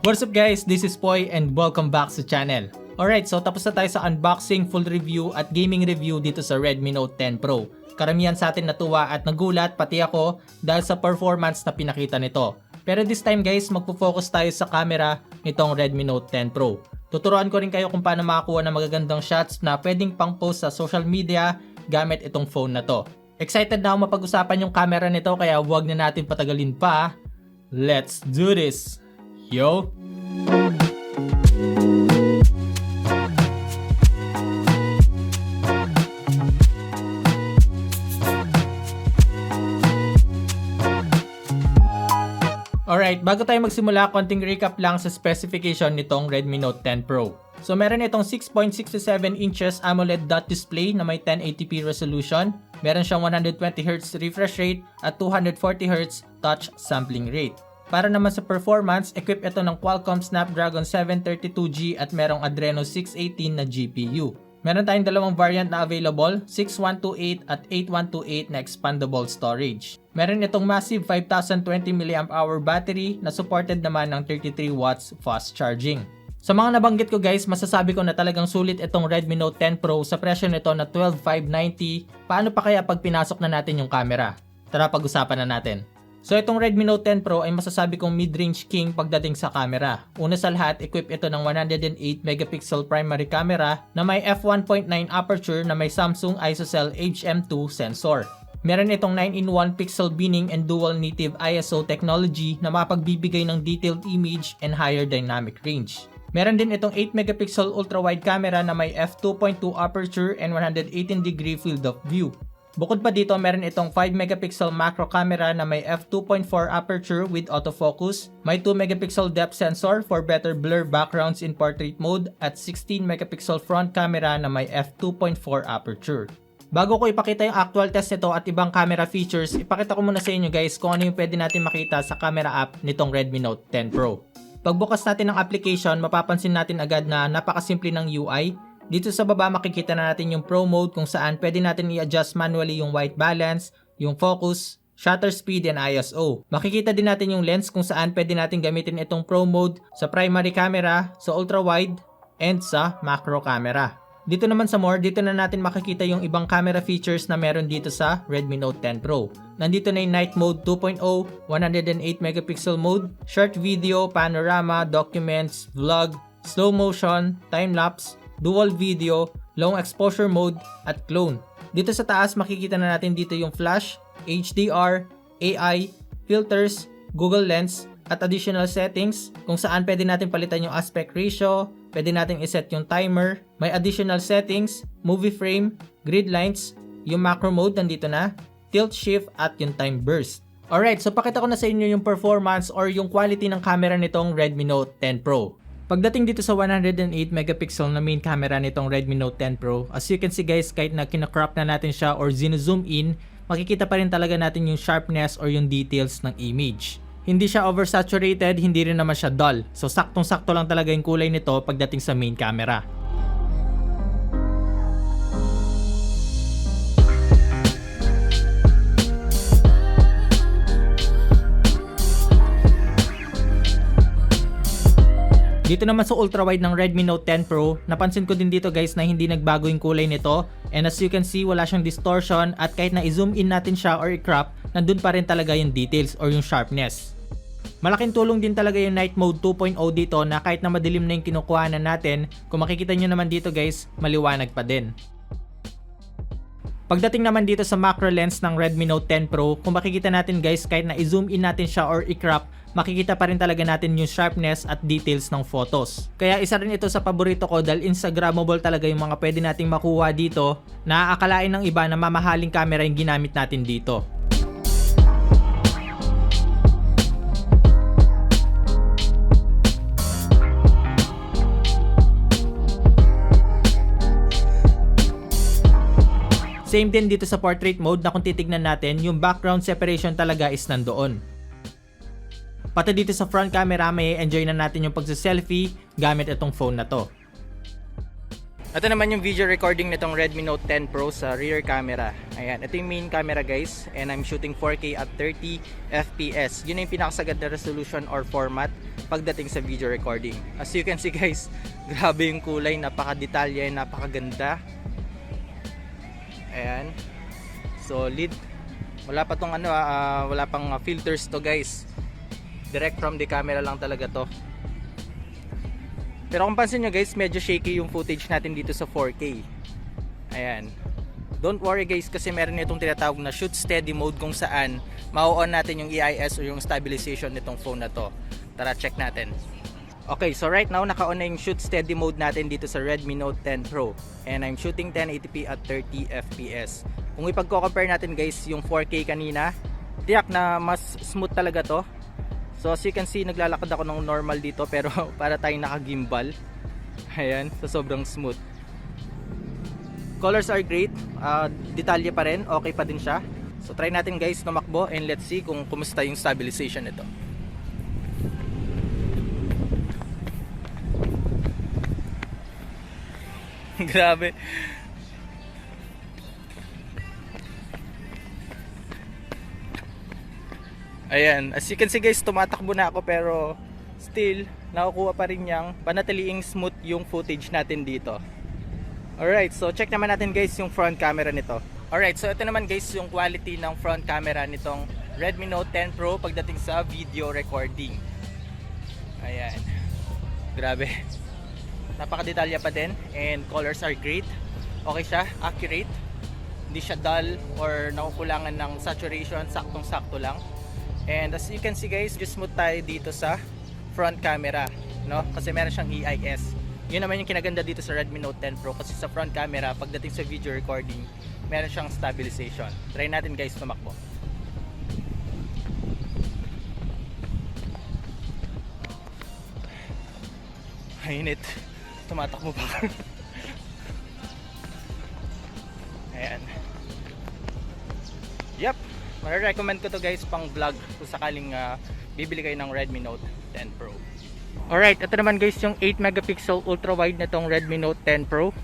What's up guys, this is Poy and welcome back sa channel. Alright, so tapos na tayo sa unboxing, full review at gaming review dito sa Redmi Note 10 Pro. Karamihan sa atin natuwa at nagulat, pati ako, dahil sa performance na pinakita nito. Pero this time guys, magpo-focus tayo sa camera nitong Redmi Note 10 Pro. Tuturuan ko rin kayo kung paano makakuha ng magagandang shots na pwedeng pang post sa social media gamit itong phone na to. Excited na ako mapag-usapan yung camera nito kaya huwag na natin patagalin pa. Let's do this! Yo! Alright, bago tayo magsimula, konting recap lang sa specification nitong Redmi Note 10 Pro. So meron itong 6.67 inches AMOLED dot display na may 1080p resolution. Meron siyang 120Hz refresh rate at 240Hz touch sampling rate. Para naman sa performance, equip ito ng Qualcomm Snapdragon 732G at merong Adreno 618 na GPU. Meron tayong dalawang variant na available, 6128 at 8128 na expandable storage. Meron itong massive 5020 mAh battery na supported naman ng 33 watts fast charging. Sa mga nabanggit ko guys, masasabi ko na talagang sulit itong Redmi Note 10 Pro sa presyo nito na 12,590. Paano pa kaya pag pinasok na natin yung camera? Tara pag-usapan na natin. So itong Redmi Note 10 Pro ay masasabi kong mid-range king pagdating sa camera. Una sa lahat, equip ito ng 108 megapixel primary camera na may f1.9 aperture na may Samsung ISOCELL HM2 sensor. Meron itong 9-in-1 pixel binning and dual native ISO technology na mapagbibigay ng detailed image and higher dynamic range. Meron din itong 8 megapixel ultra-wide camera na may f2.2 aperture and 118 degree field of view. Bukod pa dito, meron itong 5 megapixel macro camera na may f2.4 aperture with autofocus, may 2 megapixel depth sensor for better blur backgrounds in portrait mode, at 16 megapixel front camera na may f2.4 aperture. Bago ko ipakita yung actual test nito at ibang camera features, ipakita ko muna sa inyo guys kung ano yung pwede natin makita sa camera app nitong Redmi Note 10 Pro. Pagbukas natin ng application, mapapansin natin agad na napakasimple ng UI. Dito sa baba makikita na natin yung Pro mode kung saan pwede natin i-adjust manually yung white balance, yung focus, shutter speed and ISO. Makikita din natin yung lens kung saan pwede natin gamitin itong Pro mode sa primary camera, sa ultra wide, and sa macro camera. Dito naman sa more, dito na natin makikita yung ibang camera features na meron dito sa Redmi Note 10 Pro. Nandito na yung Night Mode 2.0, 108 megapixel mode, short video, panorama, documents, vlog, slow motion, time-lapse, dual video, long exposure mode, at clone. Dito sa taas makikita na natin dito yung flash, HDR, AI, filters, Google Lens, at additional settings kung saan pwede natin palitan yung aspect ratio, pwede natin iset yung timer, may additional settings, movie frame, grid lines, yung macro mode nandito na, tilt shift at yung time burst. Alright, so pakita ko na sa inyo yung performance or yung quality ng camera nitong Redmi Note 10 Pro. Pagdating dito sa 108 megapixel na main camera nitong Redmi Note 10 Pro, as you can see guys, kahit na kina-crop na natin siya or zoom in, makikita pa rin talaga natin yung sharpness or yung details ng image. Hindi siya oversaturated, hindi rin naman siya dull. So saktong-sakto lang talaga yung kulay nito pagdating sa main camera. Dito naman sa ultra-wide ng Redmi Note 10 Pro, napansin ko din dito guys na hindi nagbago yung kulay nito. And as you can see, wala siyang distortion at kahit na i-zoom in natin siya or i-crop, nandun pa rin talaga yung details or yung sharpness. Malaking tulong din talaga yung Night Mode 2.0 dito na kahit na madilim na yung kinukuhanan natin, kung makikita nyo naman dito guys, maliwanag pa din. Pagdating naman dito sa macro lens ng Redmi Note 10 Pro, kung makikita natin guys, kahit na i-zoom in natin siya or i-crop, makikita pa rin talaga natin yung sharpness at details ng photos. Kaya isa rin ito sa paborito ko dahil Instagrammable talaga yung mga pwede nating makuha dito na aakalain ng iba na mamahaling camera yung ginamit natin dito. Same din dito sa portrait mode na kung titignan natin, yung background separation talaga is nandoon. Pati dito sa front camera, may enjoy na natin yung pagsa-selfie gamit itong phone na to. Ito naman yung video recording nitong Redmi Note 10 Pro sa rear camera. Ayan, ito yung main camera guys, and I'm shooting 4K at 30 FPS. Yun yung pinakasagad na resolution or format pagdating sa video recording. As you can see guys, grabe yung kulay, napakadetalye, napakaganda. Ayan, solid. Wala pa tong wala pang filters to guys. Direct from the camera lang talaga to. Pero kung pansin nyo guys, medyo shaky yung footage natin dito sa 4K. Ayan. Don't worry guys, kasi meron itong tinatawag na shoot steady mode kung saan ma-on natin yung EIS o yung stabilization nitong phone na to. Tara, check natin. Okay, so right now naka-on na yung shoot steady mode natin dito sa Redmi Note 10 Pro. And I'm shooting 1080p at 30 FPS. Kung ipagko-compare natin guys yung 4K kanina, tiyak na mas smooth talaga to. So as you can see, naglalakad ako ng normal dito pero para tayong naka-gimbal. Ayan, so sobrang smooth. Colors are great, detalye pa rin, okay pa din siya. So try natin guys tumakbo and let's see kung kumusta yung stabilization nito. Grabe. Ayan, as you can see guys, tumatakbo na ako pero still, nakukuha pa rin yung panatiliing smooth yung footage natin dito. Alright, so check naman natin guys yung front camera nito. Alright, so ito naman guys yung quality ng front camera nitong Redmi Note 10 Pro pagdating sa video recording. Ayan, grabe. Napakadetalya pa din and colors are great. Okay siya, accurate. Hindi siya dull or nakukulangan ng saturation, saktong-sakto lang. And as you can see guys, just smooth tayo dito sa front camera, no? Kasi meron siyang EIS. Yun naman yung kinaganda dito sa Redmi Note 10 Pro, kasi sa front camera pagdating sa video recording, meron siyang stabilization. Try natin guys tumakbo. Mainit. Tumatakbo pa ako. Ayan. Yep. Mare-recommend ko to guys pang vlog kung sakaling bibili kayo ng Redmi Note 10 Pro. Alright, ito naman guys yung 8 megapixel ultra wide na tong Redmi Note 10 Pro.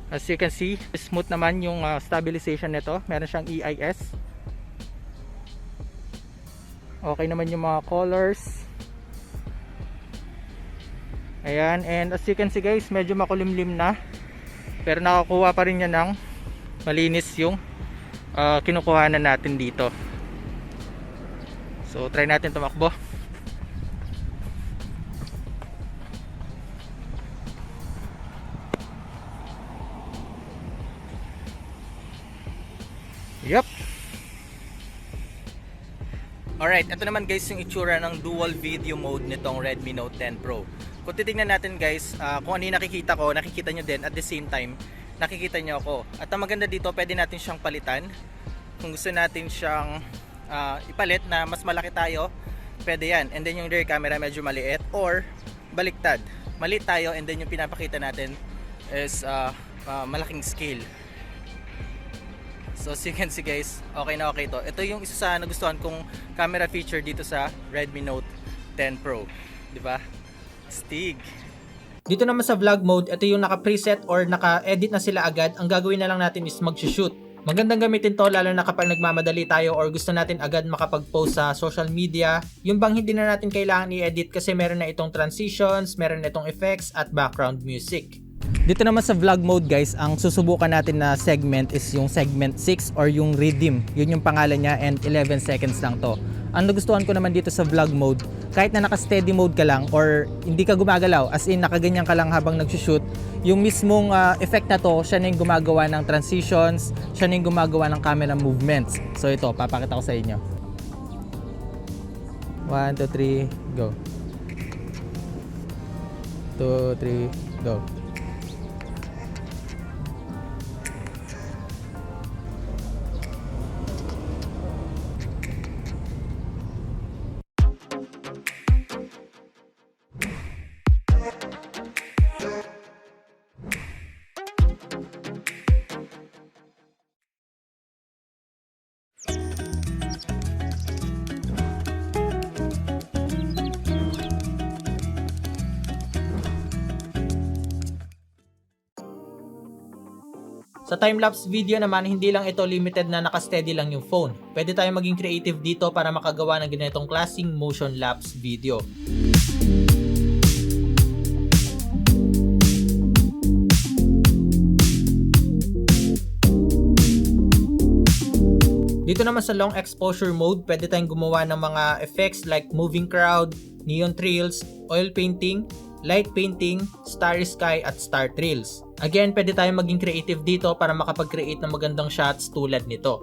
As you can see, smooth naman yung stabilization nito. Meron siyang EIS. Okay naman yung mga colors. Ayan, and as you can see guys, medyo makulimlim na. Pero nakakuha pa rin niya ng malinis yung kinukuhanan natin dito. So try natin tumakbo. Yup. Alright, ito naman guys yung itsura ng dual video mode nitong Redmi Note 10 Pro. Kung titignan natin guys, kung ano yung nakikita ko, nakikita nyo din at the same time nakikita nyo ako. At ang maganda dito, pwede natin siyang palitan. Kung gusto natin siyang ipalit na mas malaki tayo, pwede yan. And then yung rear camera medyo maliit, or baliktad, maliit tayo and then yung pinapakita natin is malaking scale. So as you can see guys, okay na okay to. Ito yung isa sa nagustuhan kong camera feature dito sa Redmi Note 10 Pro, di ba? Stig. Dito naman sa vlog mode, ito yung naka-preset or naka-edit na sila agad. Ang gagawin na lang natin is mag-shoot. Magandang gamitin to lalo na kapag nagmamadali tayo or gusto natin agad makapag-post sa social media. Yung bang hindi na natin kailangan i-edit kasi meron na itong transitions, meron na itong effects at background music. Dito naman sa vlog mode guys, ang susubukan natin na segment is yung segment 6 or yung rhythm. Yun yung pangalan niya and 11 seconds lang to. Ang nagustuhan ko naman dito sa vlog mode, kahit na naka-steady mode ka lang or hindi ka gumagalaw, as in nakaganyan ka lang habang nagsushoot, yung mismong effect na to, siya na yung gumagawa ng transitions, siya na yung gumagawa ng camera movements. So ito, papakita ko sa inyo. 1, 2, 3, go. 2, 3, go. Sa time-lapse video naman, hindi lang ito limited na naka-steady lang yung phone. Pwede tayong maging creative dito para makagawa ng ganitong klaseng motion lapse video. Dito naman sa long exposure mode, pwede tayong gumawa ng mga effects like moving crowd, neon trails, oil painting, light painting, starry sky at star trails. Again, pwede tayong maging creative dito para makapag-create ng magandang shots tulad nito.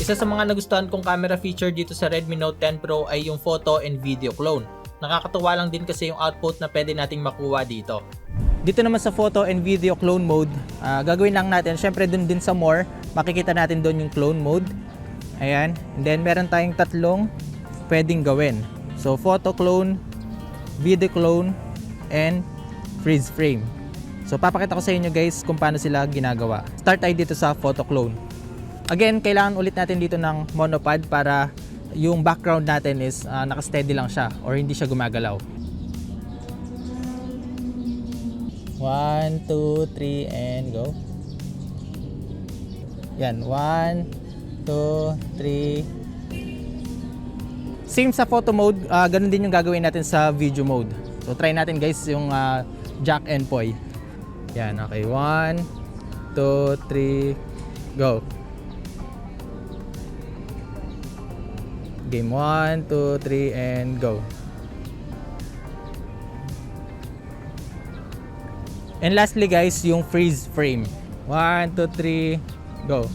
Isa sa mga nagustuhan kong camera feature dito sa Redmi Note 10 Pro ay yung photo and video clone. Nakakatuwa lang din kasi yung output na pwede nating makuha dito. Dito naman sa photo and video clone mode, gagawin lang natin, syempre dun din sa more, makikita natin dun yung clone mode. Ayan, and then meron tayong tatlong pwedeng gawin. So photo clone, video clone, and freeze frame. So papakita ko sa inyo guys kung paano sila ginagawa. Start tayo dito sa photo clone. Again, kailangan ulit natin dito ng monopod para yung background natin is naka-steady lang siya or hindi siya gumagalaw. 1, 2, 3, and go. Yan, 1, 2, 3. Same sa photo mode, ganun din yung gagawin natin sa video mode. So try natin guys yung jack and poi. Yan, okay, 1, 2, 3, go. Game 1, 2, 3, and go. And lastly guys, yung freeze frame. 1, 2, 3, go.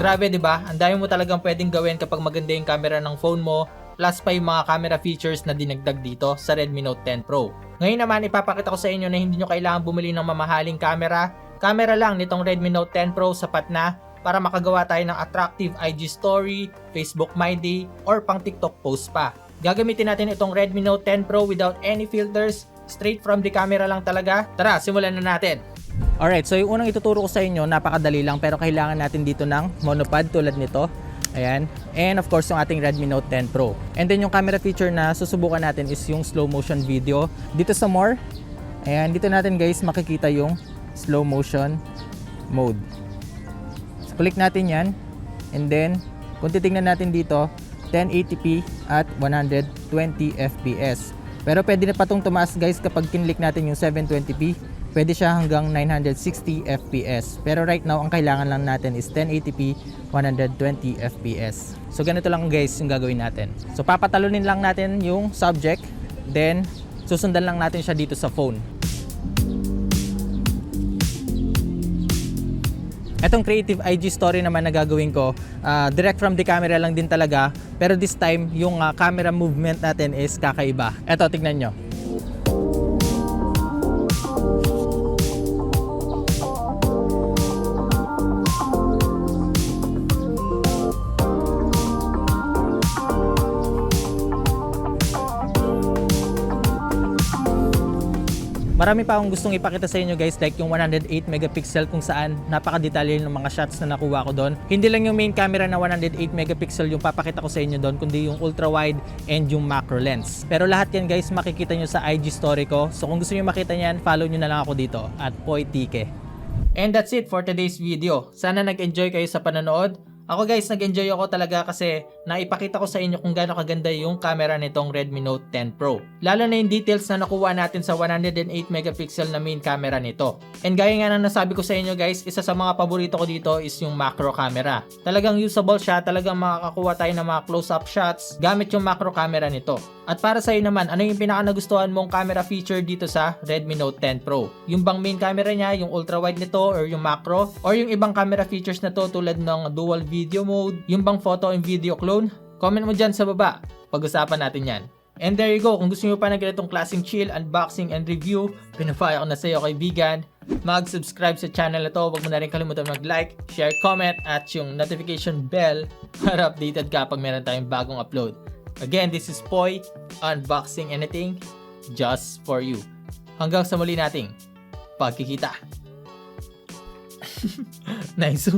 Grabe, 'di ba? Ang dami mo talagang pwedeng gawin kapag maganda yung camera ng phone mo, plus pa yung mga camera features na dinagdag dito sa Redmi Note 10 Pro. Ngayon naman, ipapakita ko sa inyo na hindi nyo kailangan bumili ng mamahaling camera. Camera lang nitong Redmi Note 10 Pro sapat na para makagawa tayo ng attractive IG story, Facebook My Day, or pang TikTok post pa. Gagamitin natin itong Redmi Note 10 Pro without any filters, straight from the camera lang talaga. Tara, simulan na natin! Alright, so yung unang ituturo ko sa inyo, napakadali lang pero kailangan natin dito ng monopod tulad nito. Ayan. And of course, yung ating Redmi Note 10 Pro. And then yung camera feature na susubukan natin is yung slow motion video. Dito sa more, ayan, dito natin guys makikita yung slow motion mode. So, click natin yan. And then, kung titignan natin dito, 1080p at 120 fps. Pero pwede na pa itong tumaas guys kapag kinlik natin yung 720p. Pwede siya hanggang 960 fps. Pero right now, ang kailangan lang natin is 1080p, 120 fps. So ganito lang guys yung gagawin natin. So papatalunin lang natin yung subject, then susundan lang natin siya dito sa phone. Etong creative IG story naman na gagawin ko, direct from the camera lang din talaga. Pero this time, yung camera movement natin is kakaiba. Eto, tignan nyo. Marami pa akong gustong ipakita sa inyo guys, like yung 108 megapixel kung saan napaka-detalye ng mga shots na nakuha ko doon. Hindi lang yung main camera na 108 megapixel yung papakita ko sa inyo doon, kundi yung ultra wide and yung macro lens. Pero lahat yan guys makikita nyo sa IG story ko. So kung gusto nyo makita yan, follow nyo na lang ako dito at poitike. And that's it for today's video. Sana nag-enjoy kayo sa panonood. Ako guys, nag-enjoy ako talaga kasi naipakita ko sa inyo kung gaano kaganda yung camera nitong Redmi Note 10 Pro. Lalo na yung details na nakuha natin sa 108 megapixel na main camera nito. And gaya nga na nasabi ko sa inyo guys, isa sa mga paborito ko dito is yung macro camera. Talagang usable siya, talagang makakakuha tayo ng mga close-up shots gamit yung macro camera nito. At para sa'yo naman, ano yung pinaka-nagustuhan mong camera feature dito sa Redmi Note 10 Pro? Yung bang main camera niya, yung ultra-wide nito, or yung macro? Or yung ibang camera features na to tulad ng dual video mode? Yung bang photo and video clone? Comment mo dyan sa baba. Pag-usapan natin yan. And there you go. Kung gusto nyo pa ng ganitong klaseng chill, unboxing, and review, pinafire ko na sa'yo kay Bibigyan. Mag-subscribe sa channel na to. Huwag mo na rin kalimutan mag-like, share, comment, at yung notification bell para updated ka pag meron tayong bagong upload. Again, this is Poy, unboxing anything just for you. Hanggang sa muli nating pagkikita. Nice.